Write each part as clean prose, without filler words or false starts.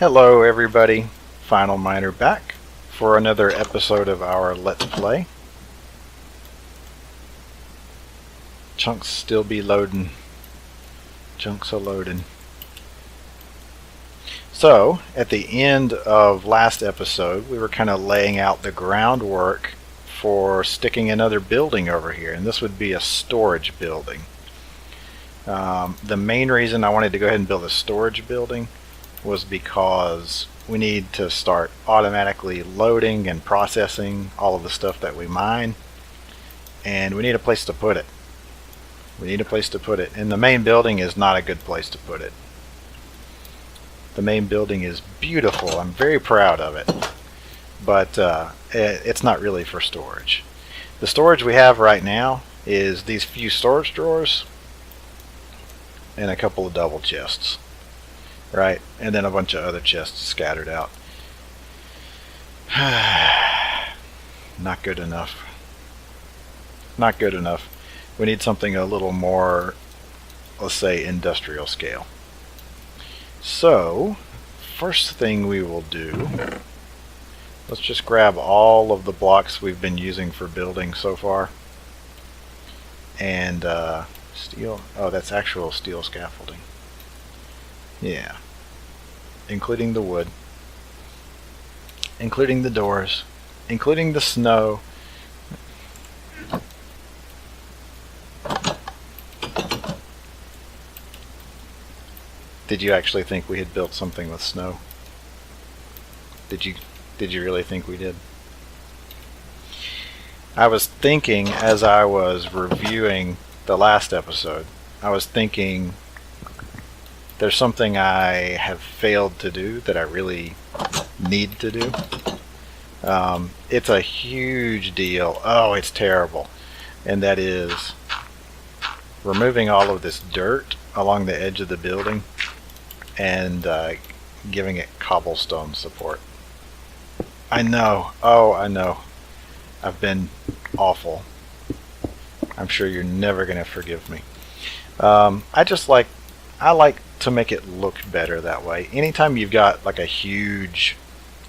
Hello everybody, Final Miner back for another episode of our Let's Play. Chunks still be loading. Chunks are loading. So, at the end of last episode, we were kind of laying out the groundwork for sticking another building over here, and this would be a storage building. The main reason I wanted to go ahead and build a storage building was because we need to start automatically loading and processing all of the stuff that we mine, and we need a place to put it. And the main building is not a good place to put it. The main building is beautiful. I'm very proud of it, but it's not really for storage. The storage we have right now is these few storage drawers and a couple of double chests. Right, and then a bunch of other chests scattered out. Not good enough. Not good enough. We need something a little more, let's say, industrial scale. So, first thing we will do, let's just grab all of the blocks we've been using for building so far. And steel, oh, that's actual steel scaffolding. Yeah. Including the wood, including the doors, including the snow. Did you actually think we had built something with snow? Did you really think we did? I was thinking as I was reviewing the last episode, I was thinking there's something I have failed to do that I really need to do. It's a huge deal. Oh, it's terrible. And that is removing all of this dirt along the edge of the building and giving it cobblestone support. I know. Oh, I know. I've been awful. I'm sure you're never going to forgive me. I like to make it look better that way. Anytime you've got like a huge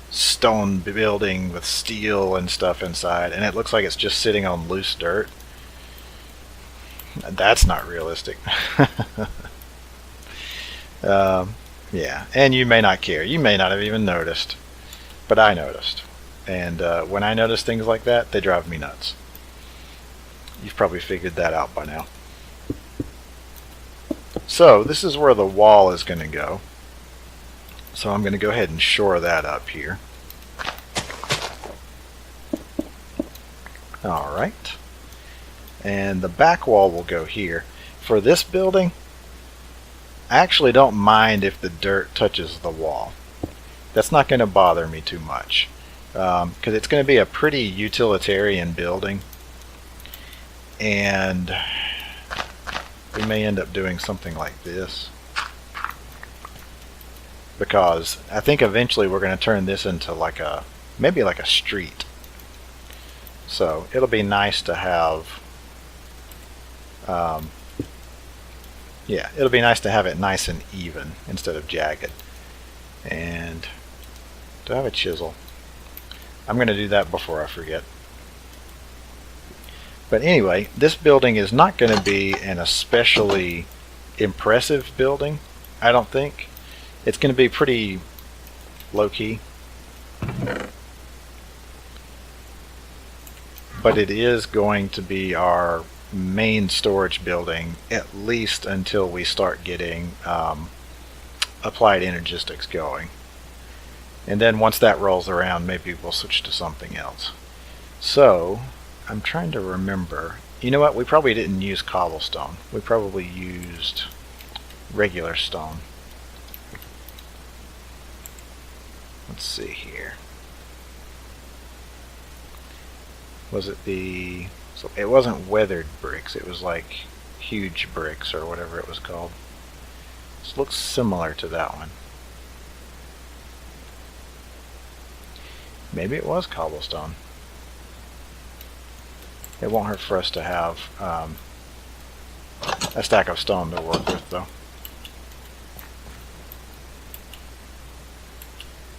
stone building with steel and stuff inside and it looks like it's just sitting on loose dirt, that's not realistic. Yeah, and you may not care. You may not have even noticed, but I noticed. And when I notice things like that, they drive me nuts. You've probably figured that out by now. So this is where the wall is going to go. So I'm going to go ahead and shore that up here. Alright. And the back wall will go here. For this building, I actually don't mind if the dirt touches the wall. That's not going to bother me too much. Because it's going to be a pretty utilitarian building. And we may end up doing something like this, because I think eventually we're going to turn this into maybe like a street. So it'll be nice to have, yeah, it'll be nice to have it nice and even instead of jagged. And do I have a chisel? I'm going to do that before I forget. But anyway, this building is not going to be an especially impressive building, I don't think. It's going to be pretty low-key. But it is going to be our main storage building, at least until we start getting applied energistics going. And then once that rolls around, maybe we'll switch to something else. So I'm trying to remember. You know what? We probably didn't use cobblestone. We probably used regular stone. Let's see here. Was it the... So it wasn't weathered bricks. It was like huge bricks or whatever it was called. This looks similar to that one. Maybe it was cobblestone. It won't hurt for us to have a stack of stone to work with, though.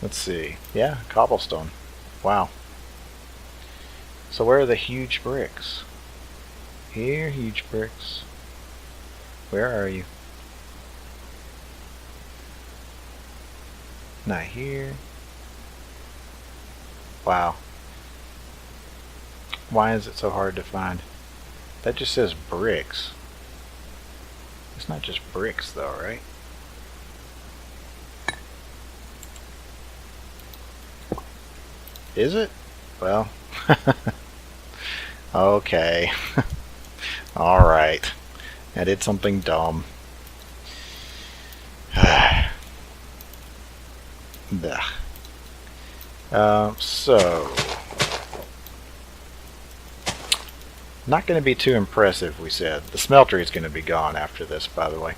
Let's see. Yeah, cobblestone. Wow. So where are the huge bricks? Here, huge bricks. Where are you? Not here. Wow. Why is it so hard to find? That just says bricks. It's not just bricks though, right? Is it? Well, okay. Alright. I did something dumb. So, not going to be too impressive, we said. The smelter is going to be gone after this, by the way.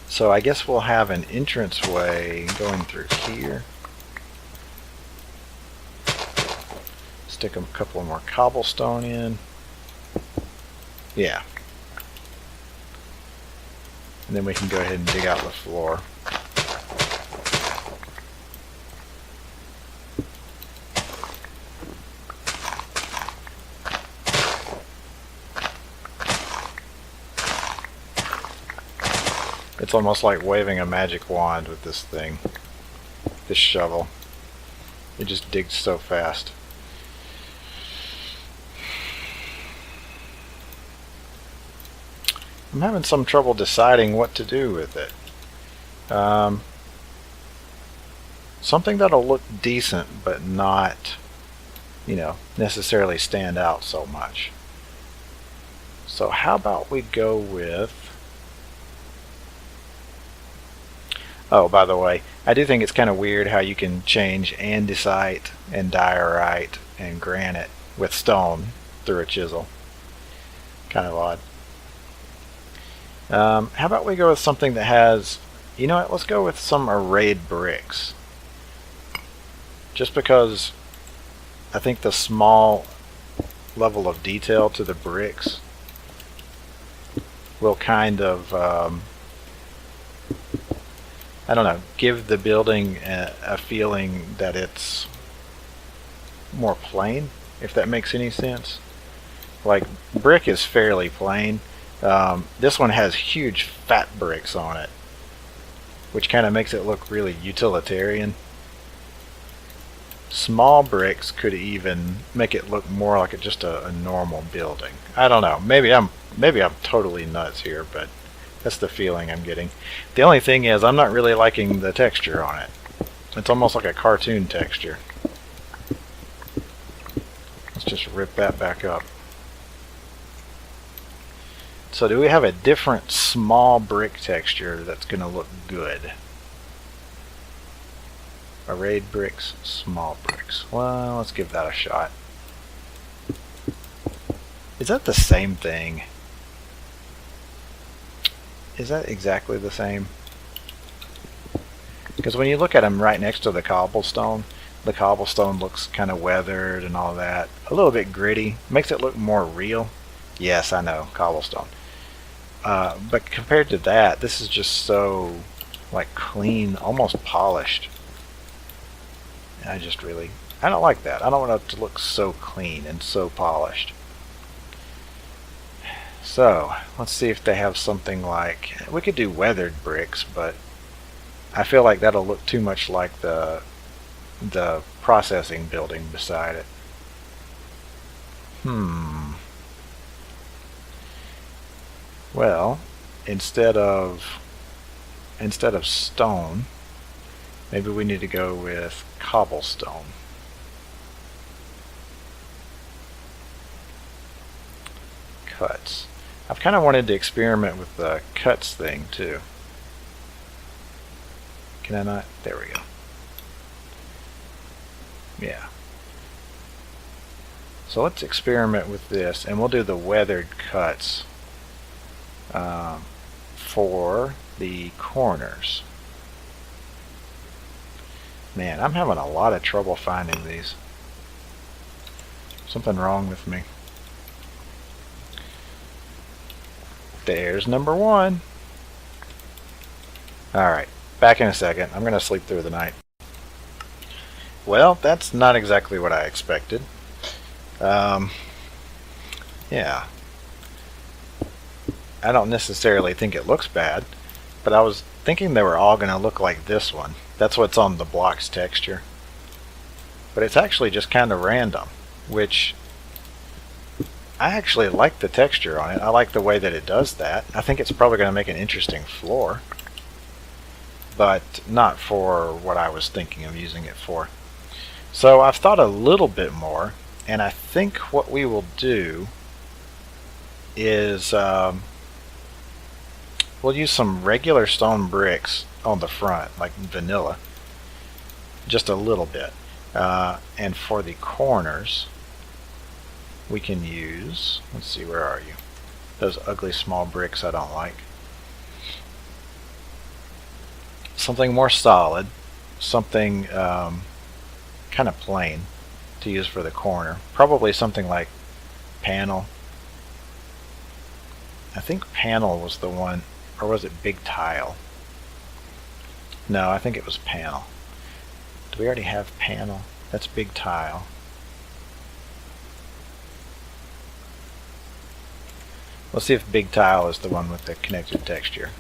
So I guess we'll have an entranceway going through here. Stick a couple more cobblestone in. Yeah. And then we can go ahead and dig out the floor. It's almost like waving a magic wand with this thing. This shovel. It just digs so fast. I'm having some trouble deciding what to do with it. Something that'll look decent but not, necessarily stand out so much. So how about we go with... Oh, by the way, I do think it's kind of weird how you can change andesite and diorite and granite with stone through a chisel. Kind of odd. How about we go with something that has... You know what? Let's go with some arrayed bricks. Just because I think the small level of detail to the bricks will kind of... I don't know, give the building a feeling that it's more plain, if that makes any sense. Like, brick is fairly plain. This one has huge fat bricks on it, which kind of makes it look really utilitarian. Small bricks could even make it look more like just a normal building. I don't know. Maybe I'm totally nuts here, but that's the feeling I'm getting. The only thing is, I'm not really liking the texture on it. It's almost like a cartoon texture. Let's just rip that back up. So do we have a different small brick texture that's going to look good? Arrayed bricks, small bricks. Well, let's give that a shot. Is that the same thing? Is that exactly the same? Because when you look at them right next to the cobblestone looks kind of weathered and all that. A little bit gritty. Makes it look more real. Yes, I know, cobblestone. But compared to that, this is just so like clean, almost polished. And I don't like that. I don't want it to look so clean and so polished. So, let's see if they have something like... We could do weathered bricks, but I feel like that'll look too much like the processing building beside it. Well, instead of stone, maybe we need to go with cobblestone. Cuts. I've kind of wanted to experiment with the cuts thing too. Can I not? There we go. Yeah. So let's experiment with this, and we'll do the weathered cuts for the corners. Man, I'm having a lot of trouble finding these. Something wrong with me. There's number one. Alright, Back in a second. I'm going to sleep through the night. Well, that's not exactly what I expected. Yeah. I don't necessarily think it looks bad, but I was thinking they were all going to look like this one. That's what's on the block's texture. But it's actually just kind of random, which I actually like the texture on it. I like the way that it does that. I think it's probably going to make an interesting floor, but not for what I was thinking of using it for. So I've thought a little bit more, and I think what we will do is we'll use some regular stone bricks on the front, like vanilla, just a little bit. And for the corners, we can use, let's see, where are you? Those ugly small bricks I don't like. Something more solid, something kind of plain to use for the corner. Probably something like panel. I think panel was the one, or was it big tile? No, I think it was panel. Do we already have panel? That's big tile. Let's see if big tile is the one with the connected texture.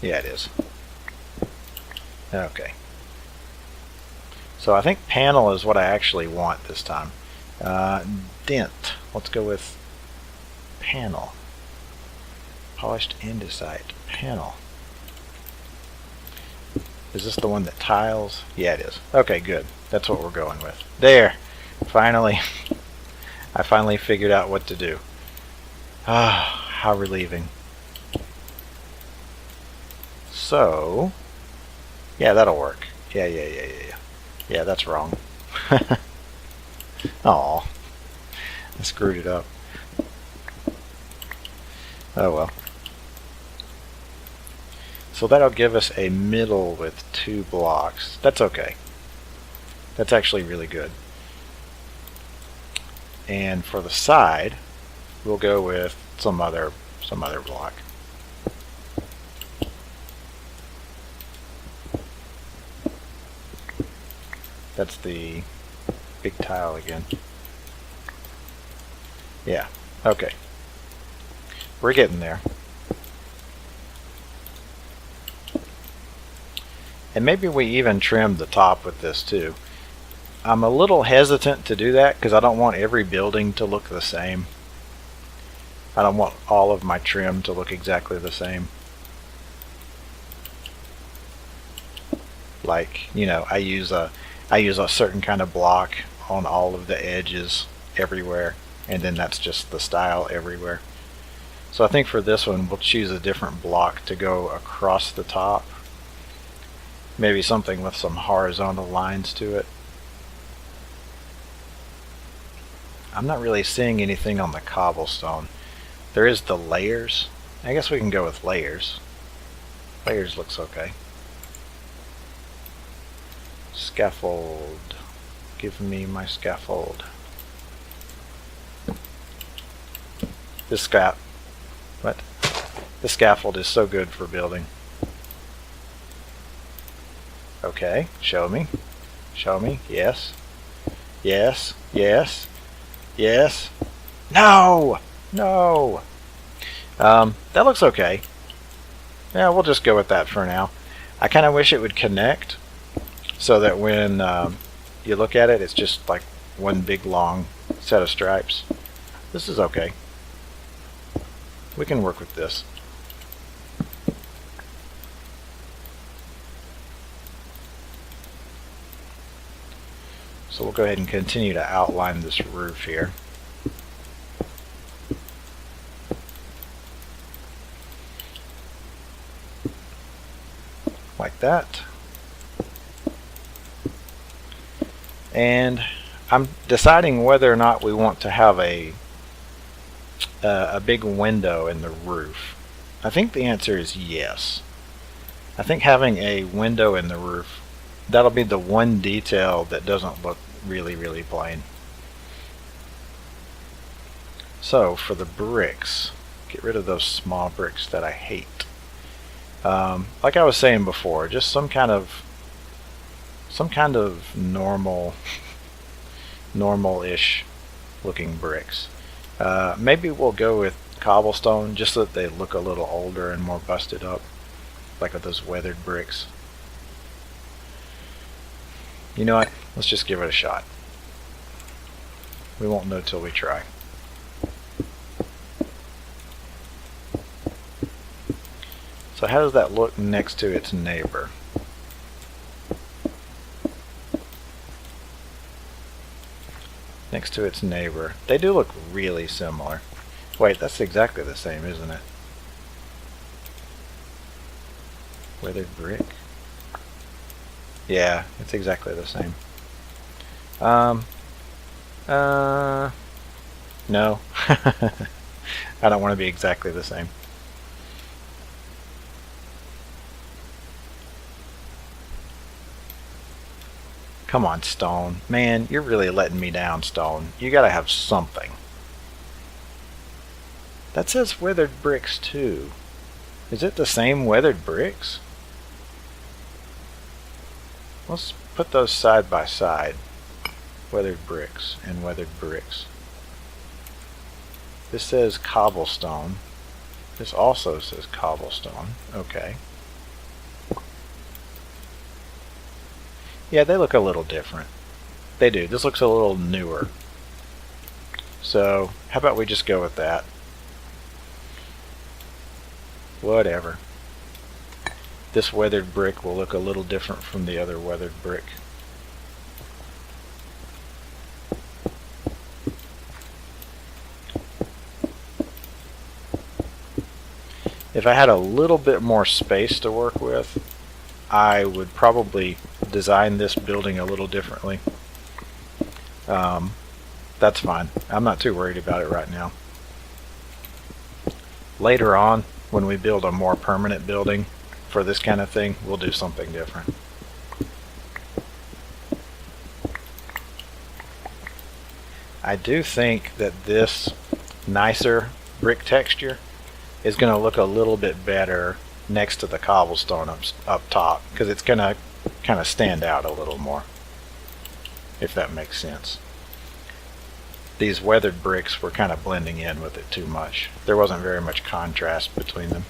Yeah, it is. Okay. So I think panel is what I actually want this time. Dent. Let's go with panel. Polished andesite. Panel. Is this the one that tiles? Yeah, it is. Okay, good. That's what we're going with. There! Finally. I finally figured out what to do. Ah, how relieving. So, yeah, that'll work. Yeah. Yeah, that's wrong. Aw. I screwed it up. Oh well. So that'll give us a middle with 2 blocks. That's okay. That's actually really good. And for the side, we'll go with some other block. That's the big tile again. Yeah, okay. We're getting there. And maybe we even trim the top with this too. I'm a little hesitant to do that because I don't want every building to look the same. I don't want all of my trim to look exactly the same. Like, you know, I use a certain kind of block on all of the edges everywhere, and then that's just the style everywhere. So I think for this one we'll choose a different block to go across the top. Maybe something with some horizontal lines to it. I'm not really seeing anything on the cobblestone. There is the layers. I guess we can go with layers. Layers looks okay. Scaffold. Give me my scaffold. This scaffold is so good for building. Okay, show me. Show me. Yes. Yes. Yes. Yes. No! No! That looks okay. Yeah, we'll just go with that for now. I kind of wish it would connect so that when you look at it, it's just like one big long set of stripes. This is okay. We can work with this. So we'll go ahead and continue to outline this roof here. Like that. And I'm deciding whether or not we want to have a big window in the roof. I think the answer is yes. I think having a window in the roof, that'll be the one detail that doesn't look really plain. So for the bricks, get rid of those small bricks that I hate. Like I was saying before, just some kind of normal-ish looking bricks. Maybe we'll go with cobblestone just so that they look a little older and more busted up, like with those weathered bricks. You know what? Let's just give it a shot. We won't know till we try. So how does that look next to its neighbor? Next to its neighbor. They do look really similar. Wait, that's exactly the same, isn't it? Weathered brick. Yeah, it's exactly the same. No. I don't want to be exactly the same. Come on, Stone. Man, you're really letting me down, Stone. You gotta have something. That says weathered bricks, too. Is it the same weathered bricks? Let's put those side by side. Weathered bricks and weathered bricks. This says cobblestone. This also says cobblestone. Okay. Yeah, they look a little different. They do. This looks a little newer. So, how about we just go with that? Whatever. This weathered brick will look a little different from the other weathered brick. If I had a little bit more space to work with, I would probably design this building a little differently. That's fine. I'm not too worried about it right now. Later on, when we build a more permanent building for this kind of thing, we'll do something different. I do think that this nicer brick texture is going to look a little bit better next to the cobblestone up top, because it's going to kind of stand out a little more, if that makes sense. These weathered bricks were kind of blending in with it too much. There wasn't very much contrast between them.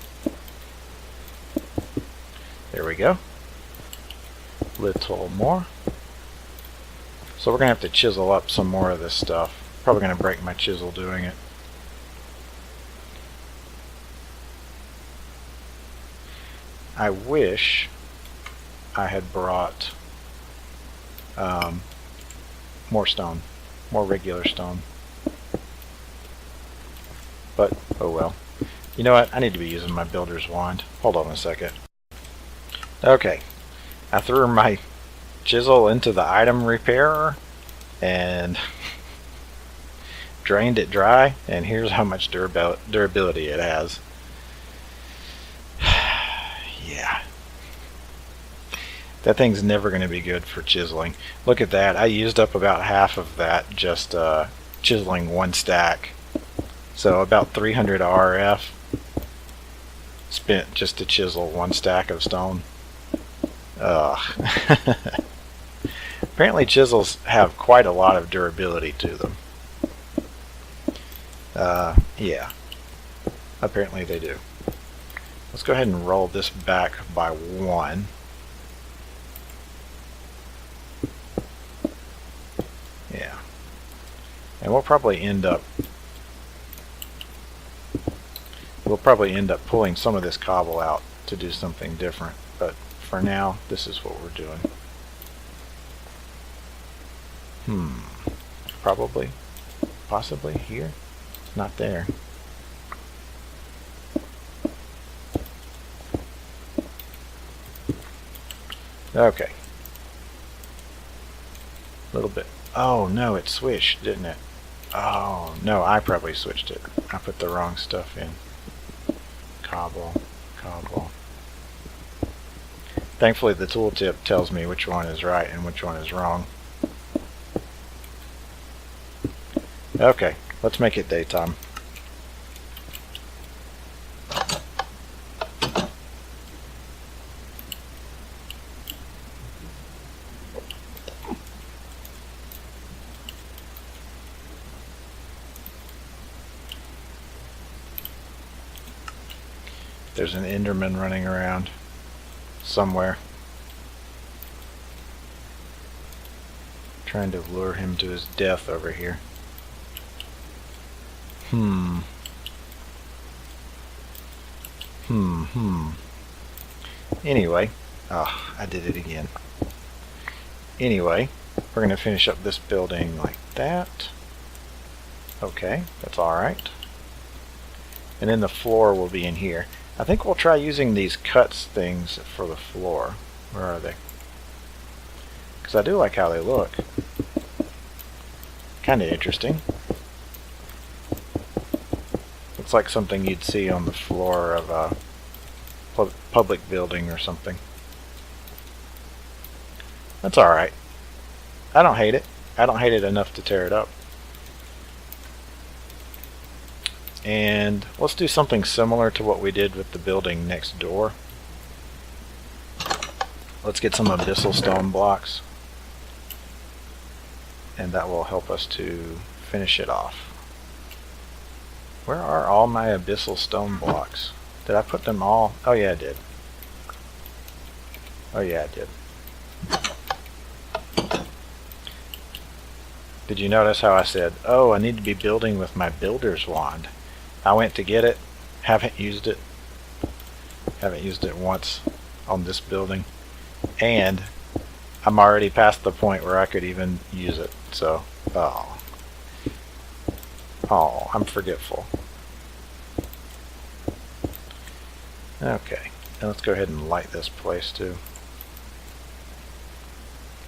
There we go. Little more. So we're going to have to chisel up some more of this stuff. Probably going to break my chisel doing it. I wish I had brought more stone, more regular stone. But, oh well. You know what? I need to be using my builder's wand. Hold on a second. Okay. I threw my chisel into the item repairer and drained it dry, and here's how much durability it has. Yeah. That thing's never going to be good for chiseling. Look at that. I used up about half of that just chiseling one stack. So about 300 RF spent just to chisel one stack of stone. Ugh. Apparently chisels have quite a lot of durability to them. Yeah. Apparently they do. Let's go ahead and roll this back by 1. Yeah. And we'll probably end up pulling some of this cobble out to do something different. But for now, this is what we're doing. Probably. Possibly here. Not there. Okay. A little bit. Oh no, it switched, didn't it? Oh no, I probably switched it. I put the wrong stuff in. Cobble, cobble. Thankfully the tooltip tells me which one is right and which one is wrong. Okay, let's make it daytime. There's an Enderman running around somewhere, trying to lure him to his death over here. Anyway, I did it again. Anyway, we're going to finish up this building like that. Okay, that's alright. And then the floor will be in here. I think we'll try using these cuts things for the floor. Where are they? Because I do like how they look. Kind of interesting. Looks like something you'd see on the floor of a public building or something. That's alright. I don't hate it. I don't hate it enough to tear it up. And let's do something similar to what we did with the building next door. Let's get some abyssal stone blocks, and that will help us to finish it off. Where are all my abyssal stone blocks? Did I put them all? Oh yeah, I did. Oh yeah, I did. Did you notice how I said, oh, I need to be building with my builder's wand? I went to get it, haven't used it. Haven't used it once on this building. And I'm already past the point where I could even use it. So, oh, I'm forgetful. Okay, now let's go ahead and light this place too.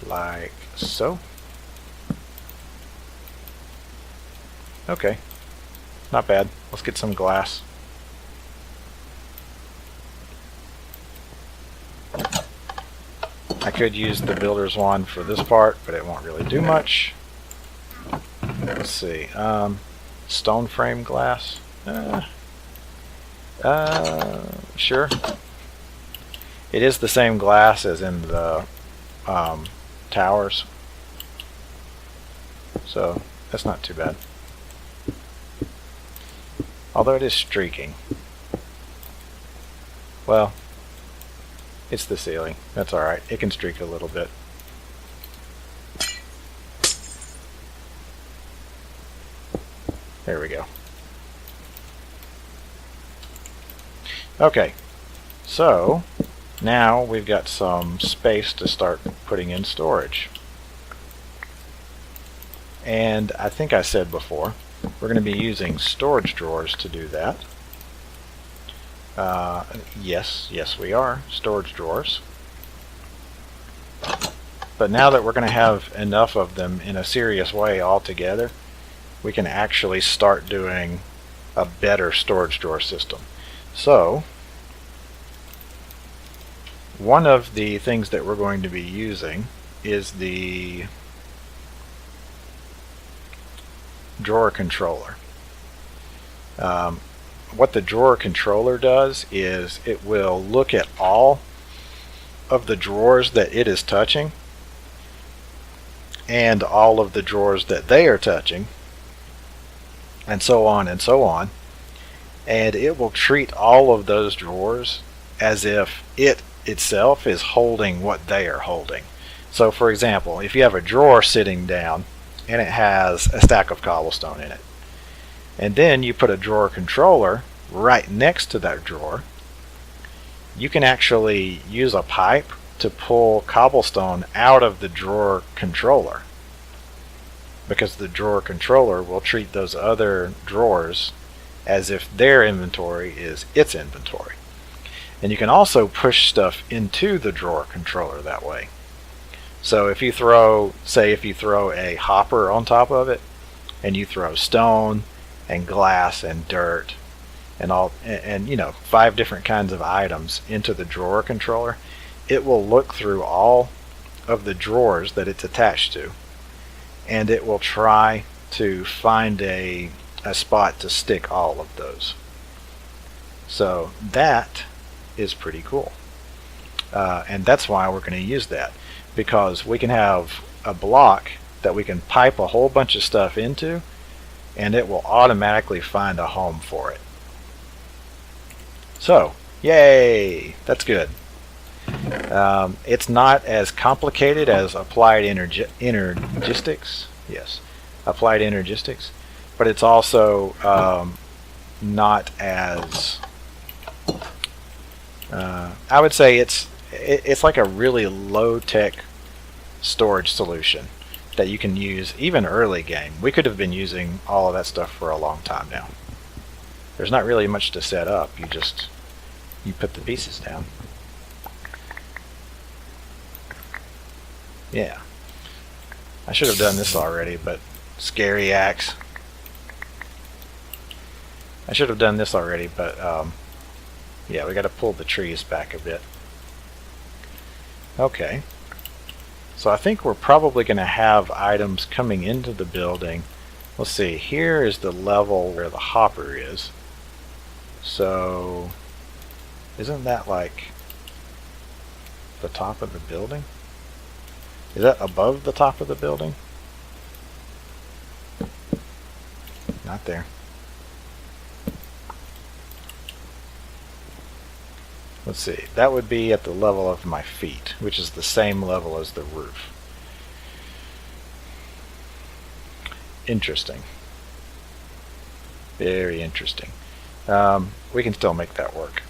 Like so. Okay, not bad. Let's get some glass. I could use the builder's wand for this part, but it won't really do much. Let's see. Stone frame glass. Sure. It is the same glass as in the towers, so that's not too bad. Although it is streaking. Well, it's the ceiling. That's alright. It can streak a little bit. There we go. Okay, so now we've got some space to start putting in storage. And I think I said before, we're going to be using storage drawers to do that. Yes we are. Storage drawers. But now that we're going to have enough of them in a serious way all together, we can actually start doing a better storage drawer system. So, one of the things that we're going to be using is the drawer controller. What the drawer controller does is it will look at all of the drawers that it is touching and all of the drawers that they are touching, and so on and so on, and it will treat all of those drawers as if it itself is holding what they are holding. So for example, if you have a drawer sitting down and it has a stack of cobblestone in it, and then you put a drawer controller right next to that drawer, you can actually use a pipe to pull cobblestone out of the drawer controller, because the drawer controller will treat those other drawers as if their inventory is its inventory. And you can also push stuff into the drawer controller that way. So if you throw, say if you throw a hopper on top of it, and you throw stone and glass and dirt and all, and you know, 5 different kinds of items into the drawer controller, it will look through all of the drawers that it's attached to, and it will try to find a spot to stick all of those. So that is pretty cool, and that's why we're going to use that, because we can have a block that we can pipe a whole bunch of stuff into, and it will automatically find a home for it. So Yay! That's good. It's not as complicated as applied energistics. Yes, applied energistics, but it's also not as I would say it's like a really low-tech storage solution that you can use even early game. We could have been using all of that stuff for a long time now. There's not really much to set up. You put the pieces down. Yeah. I should have done this already, but scary axe. I should have done this already, but yeah, we got to pull the trees back a bit. Okay. So I think we're probably going to have items coming into the building. Let's see, here is the level where the hopper is. So, isn't that like the top of the building? Is that above the top of the building? Not there. Let's see, that would be at the level of my feet, which is the same level as the roof. Interesting. Very interesting. We can still make that work.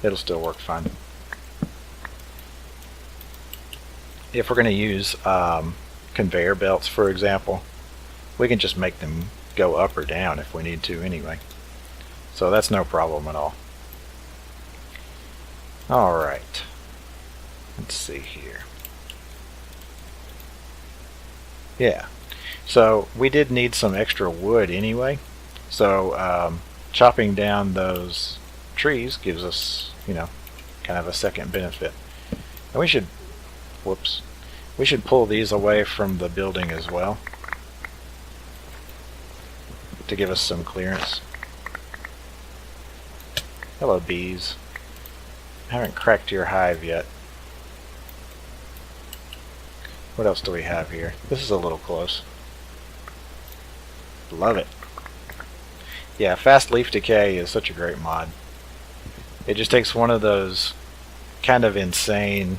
It'll still work fine. If we're going to use conveyor belts, for example, we can just make them go up or down if we need to anyway. So that's no problem at all. Alright, let's see here. Yeah, so we did need some extra wood anyway, so chopping down those trees gives us, you know, kind of a second benefit. And we should, whoops, we should pull these away from the building as well to give us some clearance. Hello, bees. I haven't cracked your hive yet. What else do we have here? This is a little close. Love it. Yeah, fast leaf decay is such a great mod. It just takes one of those kind of insane,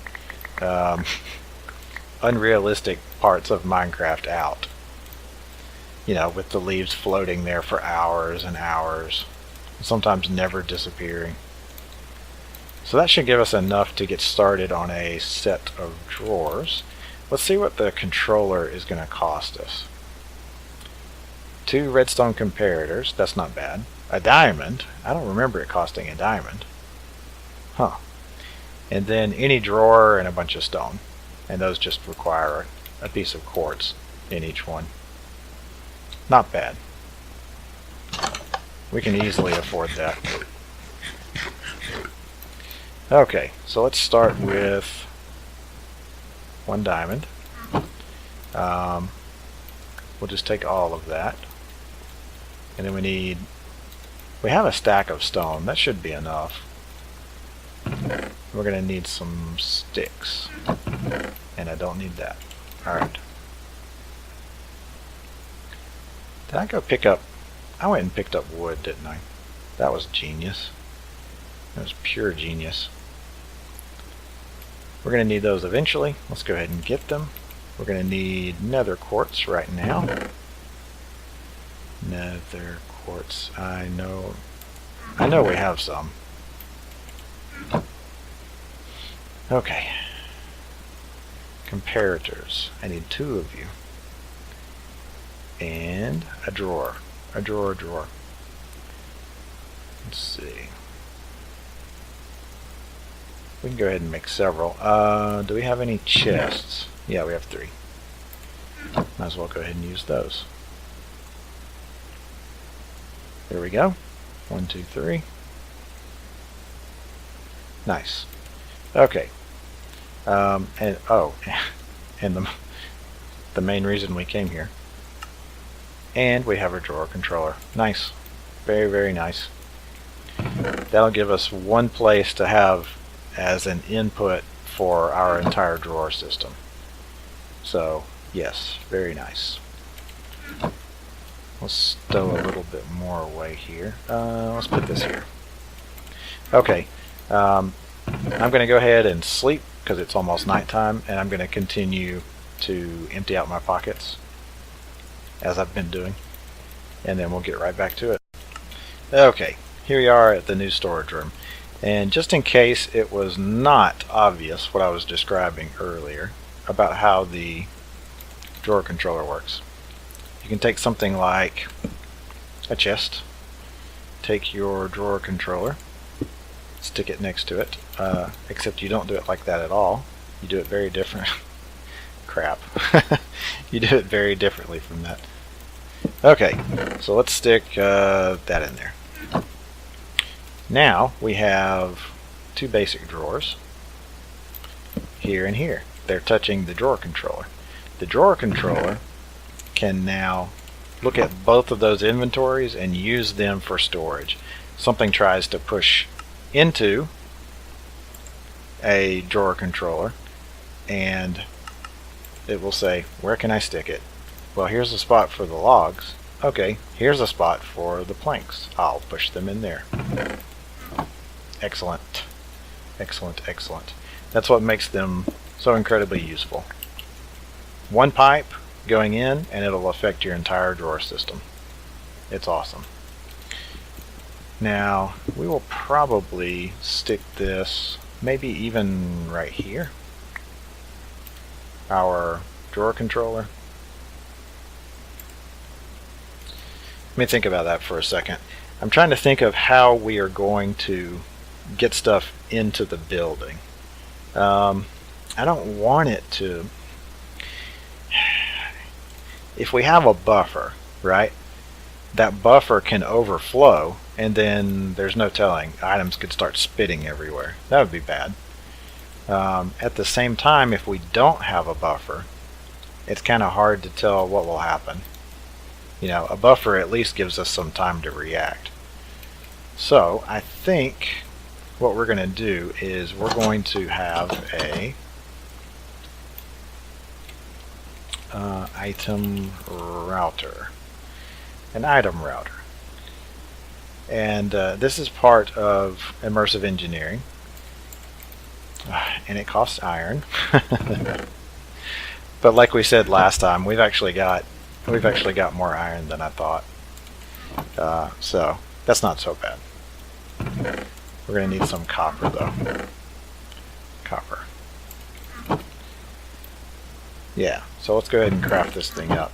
unrealistic parts of Minecraft out. You know, with the leaves floating there for hours and hours, sometimes never disappearing. So that should give us enough to get started on a set of drawers. Let's see what the controller is going to cost us. 2 redstone comparators, that's not bad. A diamond, I don't remember it costing a diamond. Huh. And then any drawer and a bunch of stone. And those just require a piece of quartz in each one. Not bad. We can easily afford that. Okay, so let's start with 1 diamond. We'll just take all of that. And then we have a stack of stone. That should be enough. We're going to need some sticks. And I don't need that. Alright. Did I go pick up... I went and picked up wood, didn't I? That was genius. That was pure genius. We're going to need those eventually. Let's go ahead and get them. We're going to need nether quartz right now. Nether quartz. I know we have some. Okay. Comparators. I need 2 of you. And a drawer. A drawer. Let's see. We can go ahead and make several. Do we have any chests? Yeah, we have 3. Might as well go ahead and use those. There we go. 1, 2, 3. Nice. Okay. And oh, and the main reason we came here. And we have a drawer controller. Nice. Very, very nice. That'll give us one place to have as an input for our entire drawer system. So, yes, very nice. We'll stow a little bit more away here. Let's put this here. Okay, I'm going to go ahead and sleep because it's almost nighttime, and I'm going to continue to empty out my pockets as I've been doing, and then we'll get right back to it. Okay, here we are at the new storage room, and just in case it was not obvious what I was describing earlier about how the drawer controller works, you can take something like a chest, take your drawer controller, stick it next to it, except you don't do it like that at all. You do it very different. Crap. You do it very differently from that. Okay, so let's stick that in there. Now we have two basic drawers, here and here. They're touching the drawer controller. The drawer controller can now look at both of those inventories and use them for storage. Something tries to push into a drawer controller, and it will say, where can I stick it? Well, here's a spot for the logs. Okay, here's a spot for the planks. I'll push them in there. Excellent. Excellent, excellent. That's what makes them so incredibly useful. One pipe going in, and it'll affect your entire drawer system. It's awesome. Now, we will probably stick this maybe even right here. Our drawer controller. Let me think about that for a second. I'm trying to think of how we are going to get stuff into the building. I don't want it to... If we have a buffer, right, that buffer can overflow, and then there's no telling. Items could start spitting everywhere. That would be bad. At the same time, if we don't have a buffer, it's kind of hard to tell what will happen. You know, a buffer at least gives us some time to react. So I think what we're going to do is we're going to have a item router. An item router. And this is part of immersive engineering. And it costs iron. But like we said last time, we've actually got more iron than I thought. So that's not so bad. We're going to need some copper though. Copper. Yeah, so let's go ahead and craft this thing up.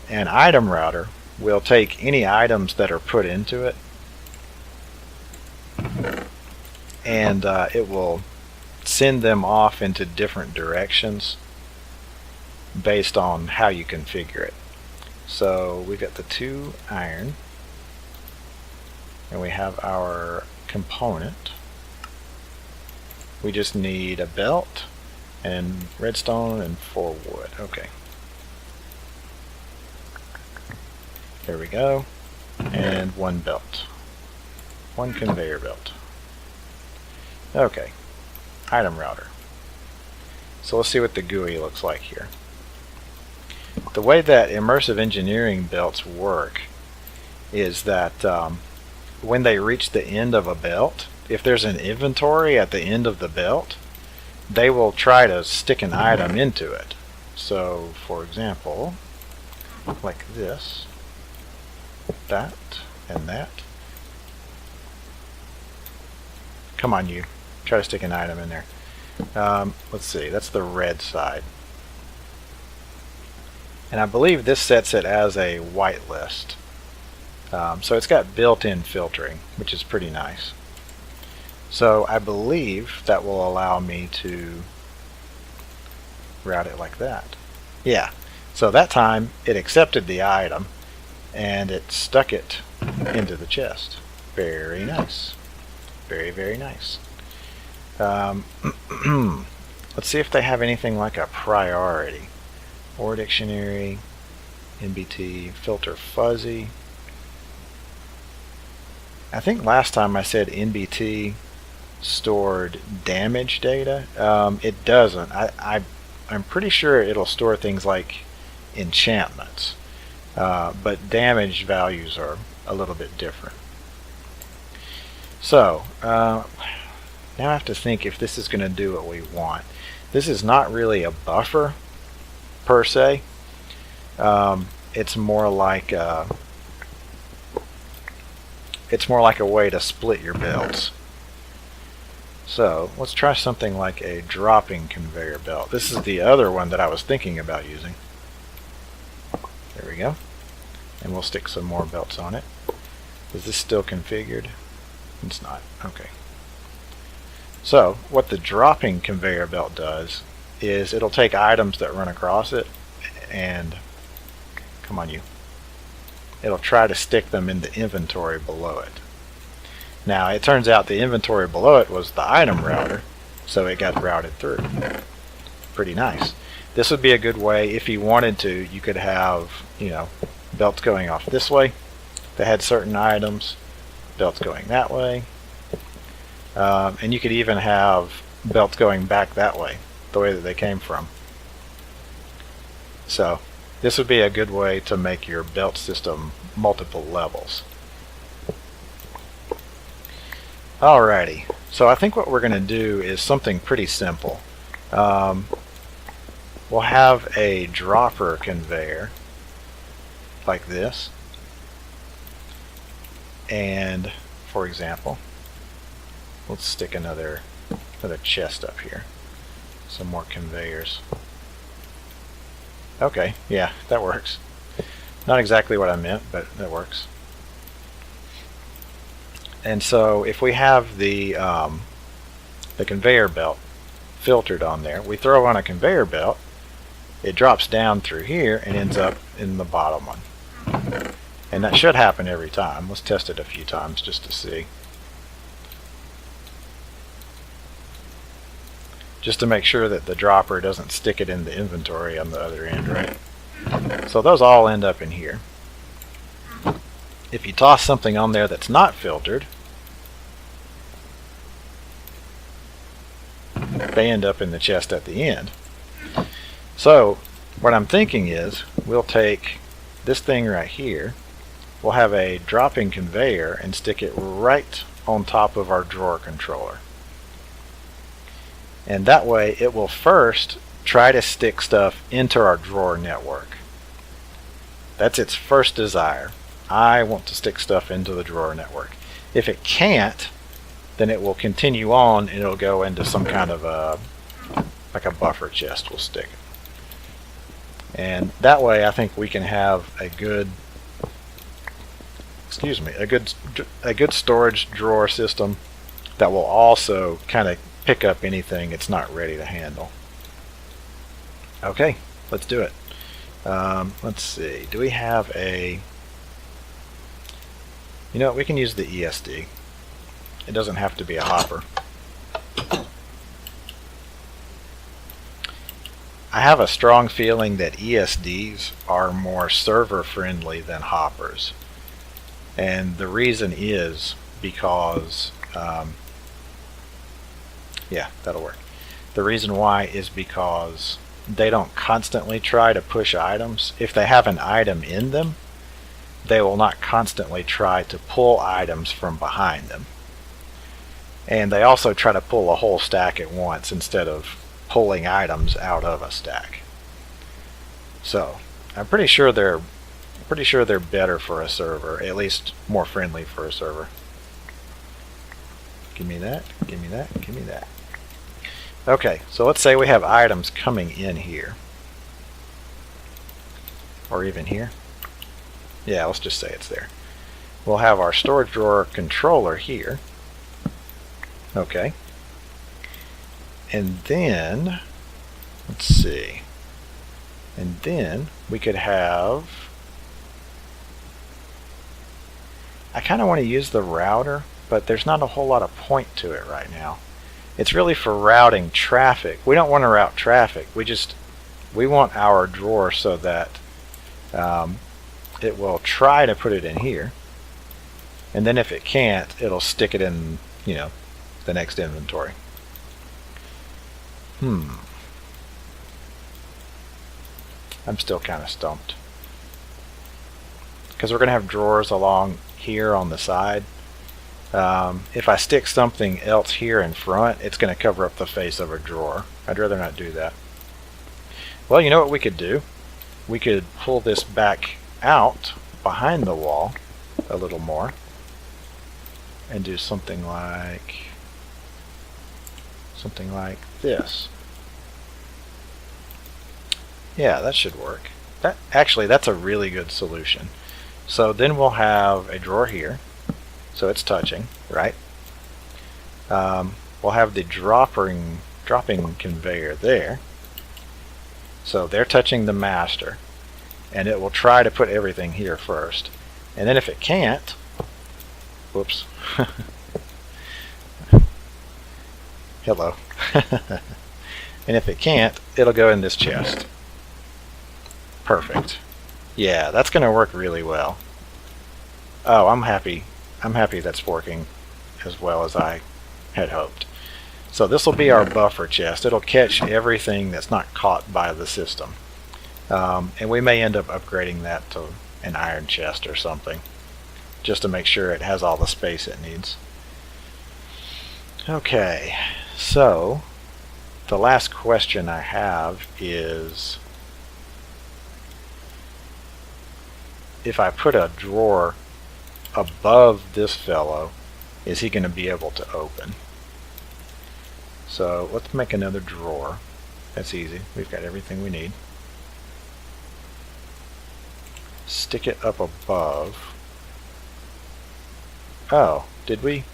An item router will take any items that are put into it, and it will send them off into different directions based on how you configure it. So we've got the 2 iron, and we have our component. We just need a belt and redstone and 4 wood. Okay. There we go. And 1 belt. 1 conveyor belt. Okay. Item router. So let's see what the GUI looks like here. The way that immersive engineering belts work is that when they reach the end of a belt, if there's an inventory at the end of the belt, they will try to stick an item into it. So, for example, like this, that, and that. Come on, you. Try to stick an item in there. Let's see, that's the red side. And I believe this sets it as a whitelist. So it's got built-in filtering, which is pretty nice. So I believe that will allow me to route it like that. Yeah, so that time it accepted the item and it stuck it into the chest. Very nice. Very, very nice. Let's see if they have anything like a priority. Or dictionary, NBT, filter fuzzy. I think last time I said NBT stored damage data. It doesn't. I'm pretty sure it'll store things like enchantments, but damage values are a little bit different. So now I have to think if this is going to do what we want. This is not really a buffer per se. It's more like a way to split your belts. So let's try something like a dropping conveyor belt. This is the other one that I was thinking about using. There we go. And we'll stick some more belts on it. Is this still configured? It's not. Okay. So what the dropping conveyor belt does is it'll take items that run across it and, come on you, it'll try to stick them in the inventory below it. Now it turns out the inventory below it was the item router, so it got routed through. Pretty nice. This would be a good way, if you wanted to, you could have, belts going off this way that had certain items, belts going that way, and you could even have belts going back that way, the way that they came from. So this would be a good way to make your belt system multiple levels. Alrighty, so I think what we're going to do is something pretty simple. We'll have a dropper conveyor like this, and for example, let's stick another chest up here, some more conveyors. Okay, yeah, that works. Not exactly what I meant, but that works. And so if we have the conveyor belt filtered on there, we throw on a conveyor belt, it drops down through here and ends up in the bottom one. And that should happen every time. Let's test it a few times just to see. Just to make sure that the dropper doesn't stick it in the inventory on the other end, right? So those all end up in here. If you toss something on there that's not filtered, they end up in the chest at the end. So what I'm thinking is we'll take this thing right here, we'll have a dropping conveyor and stick it right on top of our drawer controller. And that way it will first try to stick stuff into our drawer network. That's its first desire. I want to stick stuff into the drawer network. If it can't, then it will continue on and it'll go into some kind of like a buffer chest we'll stick it. And that way I think we can have a good storage drawer system that will also kind of pick up anything it's not ready to handle. Okay, let's do it. Let's see, do we have a, we can use the ESD. It doesn't have to be a hopper. I have a strong feeling that ESDs are more server friendly than hoppers. And the reason is because, yeah, that'll work. The reason why is because they don't constantly try to push items. If they have an item in them, they will not constantly try to pull items from behind them. And they also try to pull a whole stack at once instead of pulling items out of a stack. So I'm pretty sure they're better for a server, at least more friendly for a server. Give me that, give me that, give me that. Okay, so let's say we have items coming in here. Or even here. Yeah, let's just say it's there. We'll have our storage drawer controller here. Okay. And then, let's see. And then we could have, I kind of want to use the router, but there's not a whole lot of point to it right now. It's really for routing traffic. We don't want to route traffic. We want our drawer so that it will try to put it in here, and then if it can't, it'll stick it in, the next inventory. I'm still kind of stumped, because we're going to have drawers along here on the side, If I stick something else here in front, it's going to cover up the face of a drawer. I'd rather not do that. Well, you know what we could do? We could pull this back out behind the wall a little more and do something like this. Yeah, that should work. Actually, that's a really good solution. So then we'll have a drawer here, so it's touching, right? We'll have the dropping conveyor there, so they're touching the master, and it will try to put everything here first, and then if it can't, whoops, hello, and if it can't, it'll go in this chest. Perfect. Yeah, that's going to work really well. Oh, I'm happy that's working as well as I had hoped. So this will be our buffer chest. It'll catch everything that's not caught by the system. And we may end up upgrading that to an iron chest or something, just to make sure it has all the space it needs. Okay, so the last question I have is, if I put a drawer above this fellow, is he going to be able to open? So let's make another drawer. That's easy. We've got everything we need. Stick it up above. Oh, did we?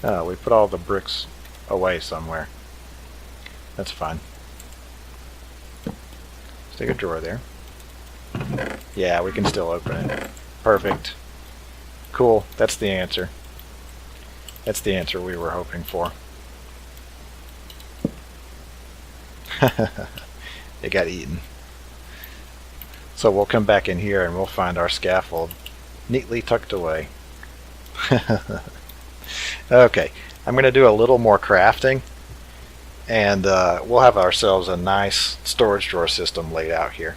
Oh, we put all the bricks away somewhere. That's fine. Stick a drawer there. Yeah, we can still open it. Perfect. Cool. That's the answer. That's the answer we were hoping for. It got eaten. So we'll come back in here and we'll find our scaffold neatly tucked away. Okay, I'm going to do a little more crafting, and we'll have ourselves a nice storage drawer system laid out here.